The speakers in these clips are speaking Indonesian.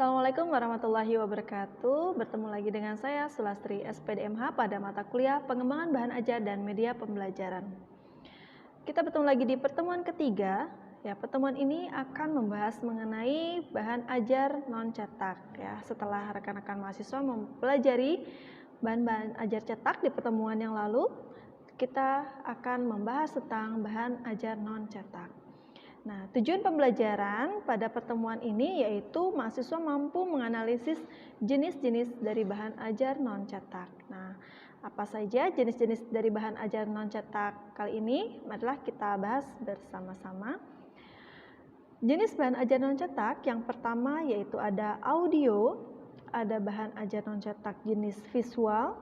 Assalamualaikum warahmatullahi wabarakatuh. Bertemu lagi dengan saya Sulastri SPDMH pada mata kuliah Pengembangan Bahan Ajar dan Media Pembelajaran. Kita bertemu lagi di pertemuan ketiga. Ya, pertemuan ini akan membahas mengenai bahan ajar non cetak. Ya, setelah rekan-rekan mahasiswa mempelajari bahan-bahan ajar cetak di pertemuan yang lalu, kita akan membahas tentang bahan ajar non cetak. Nah, tujuan pembelajaran pada pertemuan ini yaitu mahasiswa mampu menganalisis jenis-jenis dari bahan ajar non cetak. Nah, apa saja jenis-jenis dari bahan ajar non cetak kali ini? Marilah kita bahas bersama-sama. Jenis bahan ajar non cetak yang pertama yaitu ada audio, ada bahan ajar non cetak jenis visual,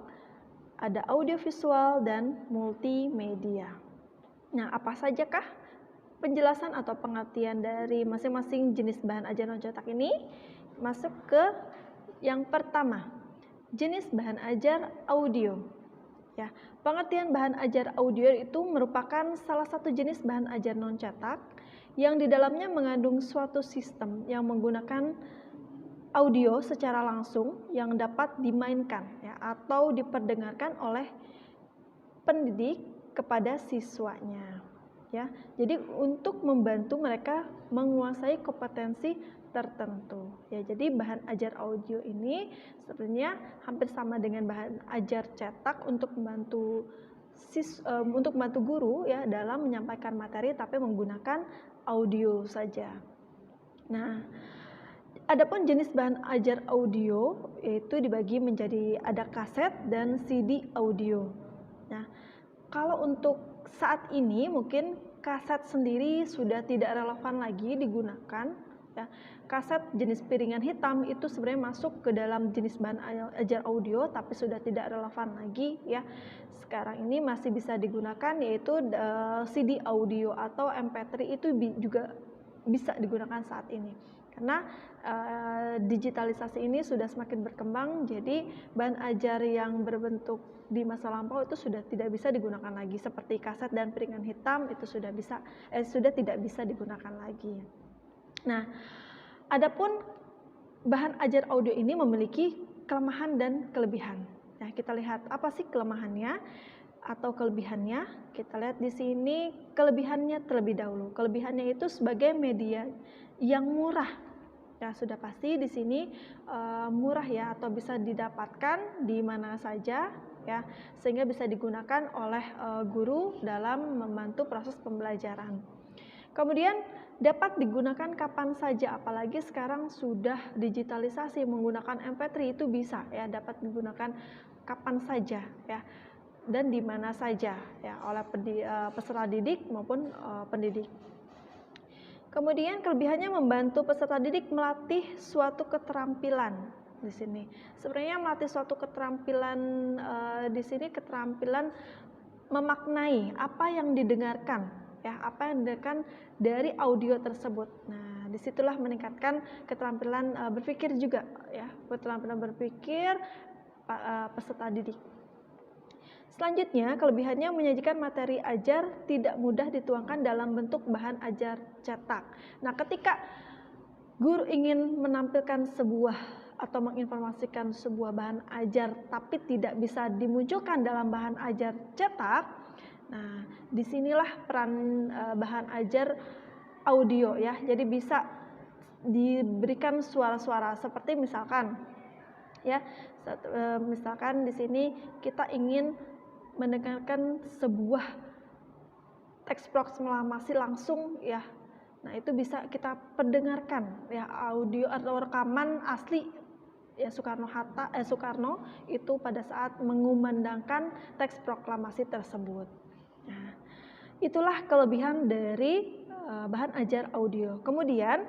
ada audiovisual dan multimedia. Nah, apa sajakah penjelasan atau pengertian dari masing-masing jenis bahan ajar non cetak ini? Masuk ke yang pertama, jenis bahan ajar audio. Ya, pengertian bahan ajar audio itu merupakan salah satu jenis bahan ajar non cetak yang di dalamnya mengandung suatu sistem yang menggunakan audio secara langsung yang dapat dimainkan ya, atau diperdengarkan oleh pendidik kepada siswanya. Ya, jadi untuk membantu mereka menguasai kompetensi tertentu. Ya, jadi bahan ajar audio ini sebenarnya hampir sama dengan bahan ajar cetak untuk membantu guru ya dalam menyampaikan materi tapi menggunakan audio saja. Nah, adapun jenis bahan ajar audio itu dibagi menjadi ada kaset dan CD audio. Nah, kalau untuk saat ini mungkin kaset sendiri sudah tidak relevan lagi digunakan. Ya. Kaset jenis piringan hitam itu sebenarnya masuk ke dalam jenis bahan ajar audio, tapi sudah tidak relevan lagi. Ya. Sekarang ini masih bisa digunakan yaitu CD audio atau MP3 itu juga bisa digunakan saat ini. Karena digitalisasi ini sudah semakin berkembang, jadi bahan ajar yang berbentuk di masa lampau itu sudah tidak bisa digunakan lagi, seperti kaset dan piringan hitam itu sudah tidak bisa digunakan lagi. Nah, adapun bahan ajar audio ini memiliki kelemahan dan kelebihan. Nah, kita lihat apa sih kelemahannya atau kelebihannya. Kita lihat di sini kelebihannya terlebih dahulu. Kelebihannya itu sebagai media yang murah. Ya, sudah pasti di sini murah ya, atau bisa didapatkan di mana saja ya, sehingga bisa digunakan oleh guru dalam membantu proses pembelajaran. Kemudian dapat digunakan kapan saja, apalagi sekarang sudah digitalisasi menggunakan MP3 itu bisa ya, dapat digunakan kapan saja ya, dan di mana saja ya oleh peserta didik maupun pendidik. Kemudian kelebihannya membantu peserta didik melatih suatu keterampilan di sini. Sebenarnya melatih suatu keterampilan di sini keterampilan memaknai apa yang didengarkan ya, apa yang didengarkan dari audio tersebut. Nah, disitulah meningkatkan keterampilan berpikir juga ya, keterampilan berpikir peserta didik. Selanjutnya, kelebihannya menyajikan materi ajar tidak mudah dituangkan dalam bentuk bahan ajar cetak. Nah, ketika guru ingin menampilkan sebuah atau menginformasikan sebuah bahan ajar tapi tidak bisa dimunculkan dalam bahan ajar cetak, nah, disinilah peran bahan ajar audio ya. Jadi bisa diberikan suara-suara seperti misalkan ya, misalkan di sini kita ingin mendengarkan sebuah teks proklamasi langsung ya. Nah, itu bisa kita perdengarkan ya, audio atau rekaman asli ya Soekarno itu pada saat mengumandangkan teks proklamasi tersebut. Nah, itulah kelebihan dari bahan ajar audio. Kemudian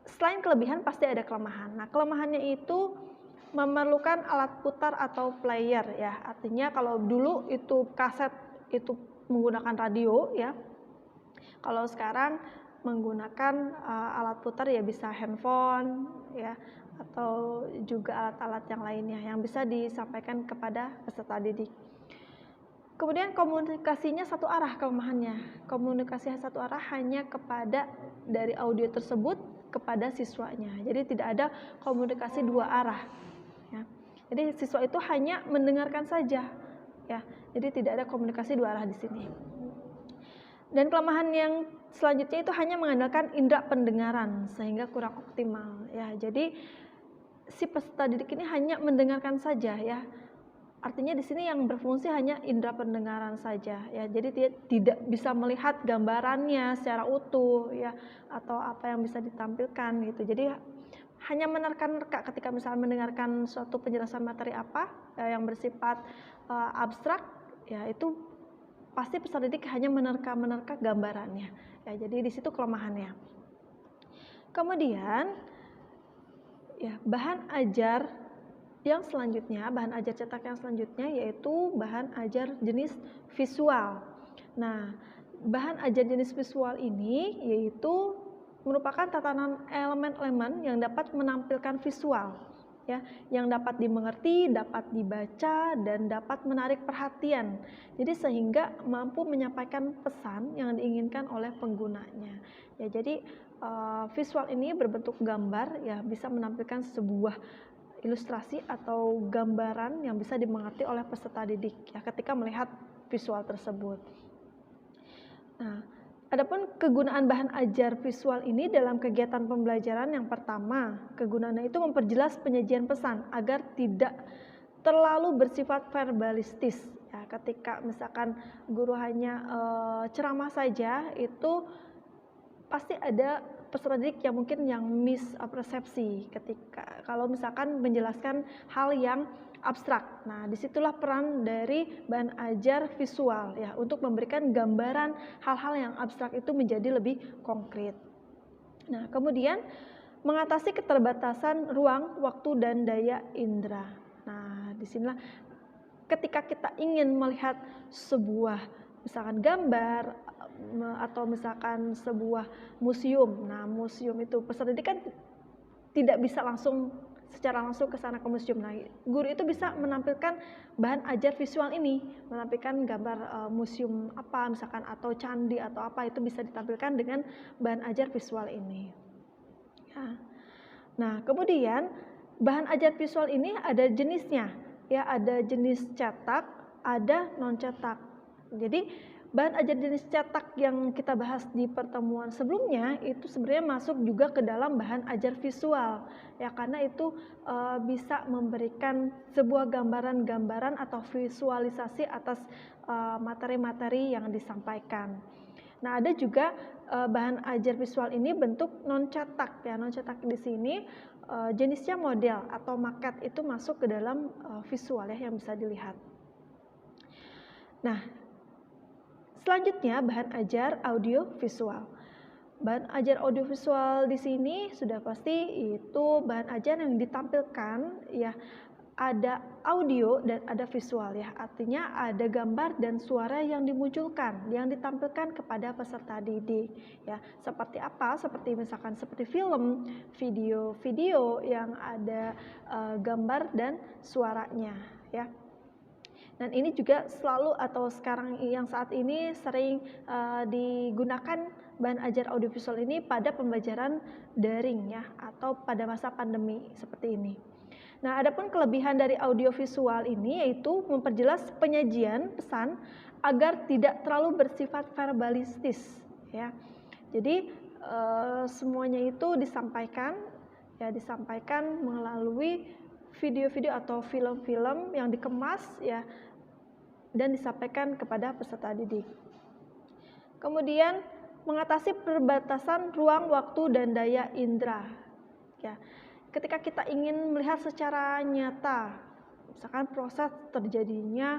selain kelebihan pasti ada kelemahan. Nah, kelemahannya itu memerlukan alat putar atau player ya. Artinya kalau dulu itu kaset itu menggunakan radio ya. Kalau sekarang menggunakan alat putar ya, bisa handphone ya, atau juga alat-alat yang lainnya yang bisa disampaikan kepada peserta didik. Kemudian komunikasinya satu arah kelemahannya. Komunikasi satu arah hanya kepada dari audio tersebut kepada siswanya. Jadi tidak ada komunikasi dua arah. Ya. Jadi siswa itu hanya mendengarkan saja. Ya. Jadi tidak ada komunikasi dua arah di sini. Dan kelemahan yang selanjutnya itu hanya mengandalkan indera pendengaran sehingga kurang optimal. Ya. Jadi si peserta didik ini hanya mendengarkan saja ya. Artinya di sini yang berfungsi hanya indera pendengaran saja ya. Jadi dia tidak bisa melihat gambarannya secara utuh ya atau apa yang bisa ditampilkan gitu. Jadi hanya menerka-nerka ketika misalnya mendengarkan suatu penjelasan materi apa yang bersifat abstrak ya, itu pasti peserta didik hanya menerka-menerka gambarannya. Ya, jadi di situ kelemahannya. Kemudian ya, bahan ajar yang selanjutnya, bahan ajar cetak yang selanjutnya yaitu bahan ajar jenis visual. Nah, bahan ajar jenis visual ini yaitu merupakan tatanan elemen-elemen yang dapat menampilkan visual, ya, yang dapat dimengerti, dapat dibaca, dan dapat menarik perhatian. Jadi sehingga mampu menyampaikan pesan yang diinginkan oleh penggunanya. Ya, jadi visual ini berbentuk gambar, ya, bisa menampilkan sebuah ilustrasi atau gambaran yang bisa dimengerti oleh peserta didik ya ketika melihat visual tersebut. Nah, adapun kegunaan bahan ajar visual ini dalam kegiatan pembelajaran, yang pertama, kegunaannya itu memperjelas penyajian pesan agar tidak terlalu bersifat verbalistis. Ya, ketika misalkan guru hanya ceramah saja, itu pasti ada peserta didik yang mungkin yang mispersepsi ketika kalau misalkan menjelaskan hal yang abstrak. Nah, disitulah peran dari bahan ajar visual ya untuk memberikan gambaran hal-hal yang abstrak itu menjadi lebih konkret. Nah, kemudian mengatasi keterbatasan ruang, waktu, dan daya indera. Nah, disinilah ketika kita ingin melihat sebuah misalkan gambar atau misalkan sebuah museum. Nah, museum itu peserta didik kan tidak bisa secara langsung ke sana ke museum. Nah, guru itu bisa menampilkan bahan ajar visual ini, menampilkan gambar museum apa misalkan atau candi atau apa, itu bisa ditampilkan dengan bahan ajar visual ini. Ya. Nah, kemudian bahan ajar visual ini ada jenisnya, ya, ada jenis cetak, ada non cetak. Jadi bahan ajar jenis cetak yang kita bahas di pertemuan sebelumnya itu sebenarnya masuk juga ke dalam bahan ajar visual ya, karena itu bisa memberikan sebuah gambaran-gambaran atau visualisasi atas materi-materi yang disampaikan. Nah, ada juga bahan ajar visual ini bentuk non cetak ya. Non cetak di sini jenisnya model atau maket, itu masuk ke dalam visual ya yang bisa dilihat. Nah, selanjutnya bahan ajar audio visual. Bahan ajar audio visual di sini sudah pasti itu bahan ajar yang ditampilkan ya, ada audio dan ada visual ya. Artinya ada gambar dan suara yang dimunculkan, yang ditampilkan kepada peserta didik ya. Seperti apa? Seperti misalkan seperti film, video-video yang ada gambar dan suaranya ya. Dan ini juga selalu atau sekarang yang saat ini sering digunakan bahan ajar audiovisual ini pada pembelajaran daring ya, atau pada masa pandemi seperti ini. Nah, adapun kelebihan dari audiovisual ini yaitu memperjelas penyajian pesan agar tidak terlalu bersifat verbalistis ya. Jadi semuanya itu disampaikan melalui video-video atau film-film yang dikemas ya dan disampaikan kepada peserta didik. Kemudian mengatasi perbatasan ruang, waktu, dan daya indera. Ya, ketika kita ingin melihat secara nyata, misalkan proses terjadinya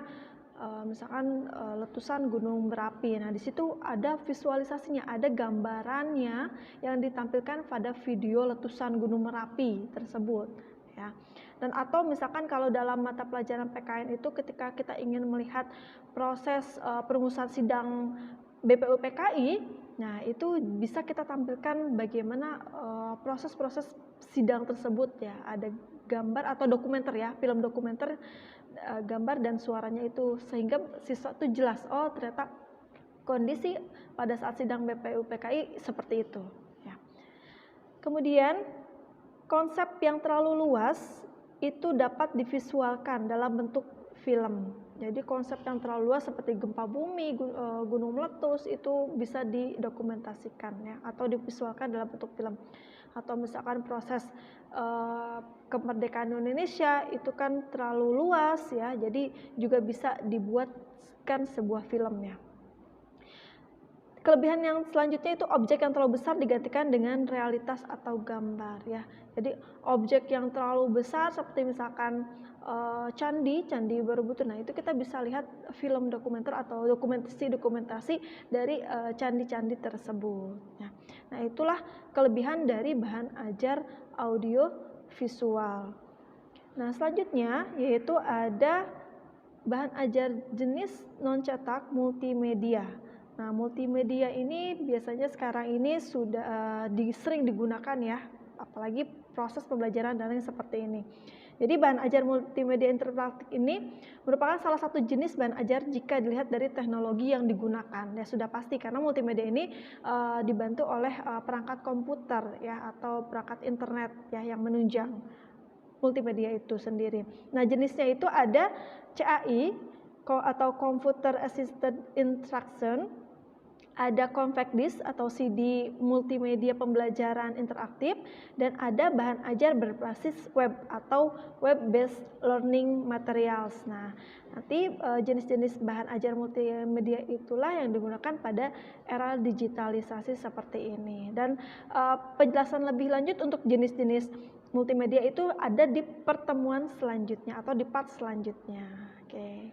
misalkan letusan gunung berapi. Nah, di situ ada visualisasinya, ada gambarannya yang ditampilkan pada video letusan gunung Merapi tersebut. Ya. Dan atau misalkan kalau dalam mata pelajaran PKN itu ketika kita ingin melihat proses perumusan sidang BPUPKI, nah itu bisa kita tampilkan bagaimana proses-proses sidang tersebut ya, ada gambar atau dokumenter ya, film dokumenter, gambar dan suaranya itu, sehingga siswa itu jelas, oh ternyata kondisi pada saat sidang BPUPKI seperti itu. Ya. Kemudian konsep yang terlalu luas itu dapat divisualkan dalam bentuk film. Jadi konsep yang terlalu luas seperti gempa bumi, gunung meletus itu bisa didokumentasikan ya, atau divisualkan dalam bentuk film. Atau misalkan proses kemerdekaan Indonesia itu kan terlalu luas ya, jadi juga bisa dibuatkan sebuah film ya. Kelebihan yang selanjutnya itu objek yang terlalu besar digantikan dengan realitas atau gambar ya. Jadi objek yang terlalu besar seperti misalkan Candi Borobudur. Nah, itu kita bisa lihat film dokumenter atau dokumentasi dari candi-candi tersebut. Nah, itulah kelebihan dari bahan ajar audio visual. Nah, selanjutnya yaitu ada bahan ajar jenis non cetak multimedia. Nah, multimedia ini biasanya sekarang ini sudah sering digunakan ya, apalagi proses pembelajaran daring seperti ini. Jadi bahan ajar multimedia interaktif ini merupakan salah satu jenis bahan ajar jika dilihat dari teknologi yang digunakan. Ya sudah pasti karena multimedia ini dibantu oleh perangkat komputer ya atau perangkat internet ya yang menunjang multimedia itu sendiri. Nah, jenisnya itu ada CAI atau Computer Assisted Instruction, ada compact disc atau CD multimedia pembelajaran interaktif, dan ada bahan ajar berbasis web atau web based learning materials. Nah, nanti jenis-jenis bahan ajar multimedia itulah yang digunakan pada era digitalisasi seperti ini. Dan penjelasan lebih lanjut untuk jenis-jenis multimedia itu ada di pertemuan selanjutnya atau di part selanjutnya. Oke.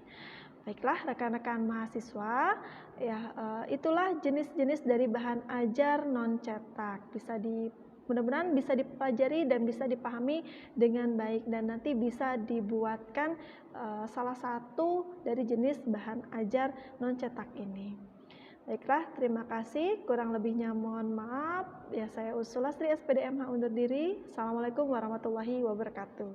Baiklah rekan-rekan mahasiswa, ya itulah jenis-jenis dari bahan ajar non cetak. Mudah-mudahan bisa dipelajari dan bisa dipahami dengan baik dan nanti bisa dibuatkan salah satu dari jenis bahan ajar non cetak ini. Baiklah, terima kasih. Kurang lebihnya mohon maaf. Ya, saya Usulastri SPDMH undur diri. Assalamualaikum warahmatullahi wabarakatuh.